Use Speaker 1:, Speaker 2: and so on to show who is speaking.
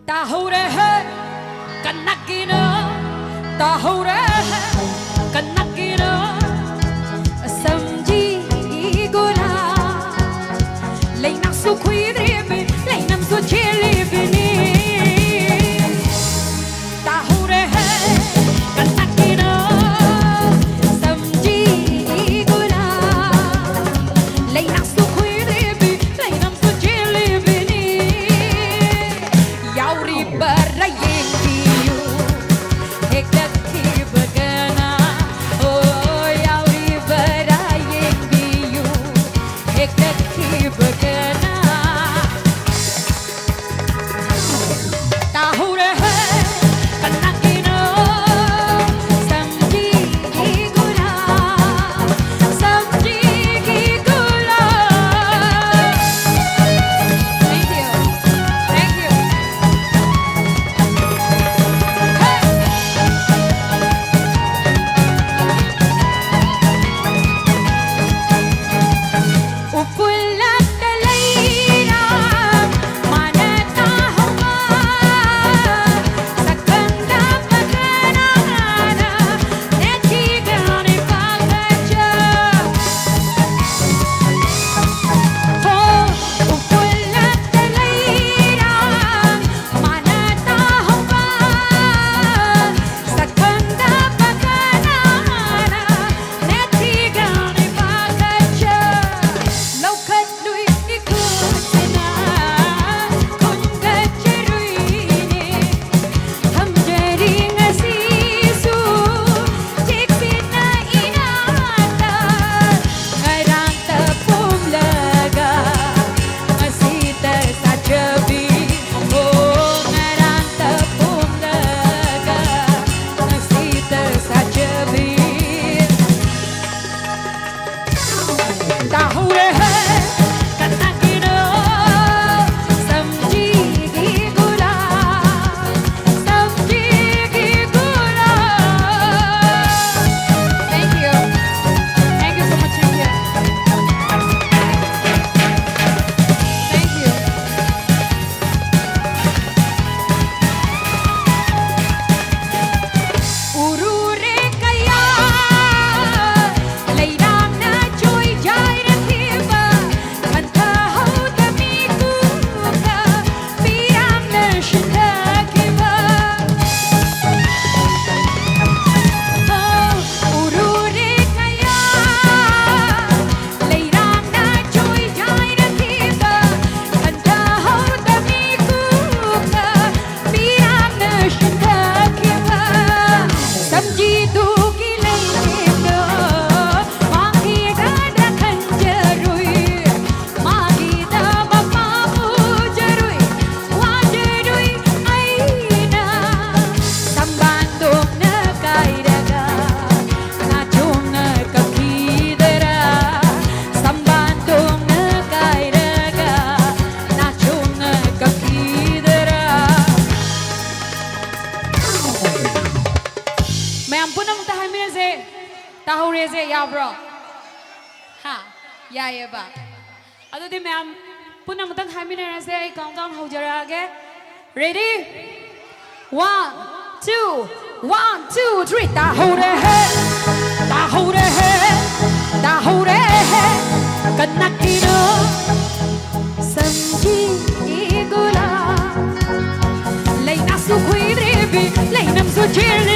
Speaker 1: Tahu rehe kanak kina, tahu rehe kanak kina, samji gula, lay nam su kuidri bi, lay nam su chili bini. Tahu rehe kanak kina, samji gula, lay nam su kuidri bi, lay nam su chili bini. Yauri barayeng diu, hekdak ki bagana. Oh, yauri barayeng diu, hekdak ki bagana. Tahu rehe kanak kina, samji gula, samji gula. Thank you, thank you. Upulat dalayna, mana tahawa, sakanda paganana, netigani pagaja. Oh, upulat dalayna, mana tahawa, sakanda paganana, netigani pagaja. Laukat lui ikut sina, kun gajeruini, ham jadi ngasisu, cik sina inata, ngarang tepung lega, ngasita sajabi, oh ngarang tepung lega, ngasita sajabi. Tahu rehe kanak kina, samji gula, samji gula. Thank you so much. Thank you. Urure kaya, lay nam na joy jai rakhiba, kanta ho tamiku ka, piram na shitakiba. Oh, urure kaya, lay nam na joy jai rakhiba, kanta ho tamiku ka, piram na shitakiba. Samji dugi layna, magi gada kanjarui, magi da bapamu jarui, wajarui aina. Sambandung na kairaga, ngacung na kakidera. Sambandung na kairaga, ngacung na kakidera. Ma'am, punang tahan mo na si tahu reze ya bro. Ha, ya ba. Ato di ma'am, punang tahan mo na si countdown ho jara age. Ready? 1, 2, 1, 2, 3. Tahu rehe, tahu rehe, tahu rehe, kanak kina, samji gula, lay nasu kuidri bi, lay nam su chili.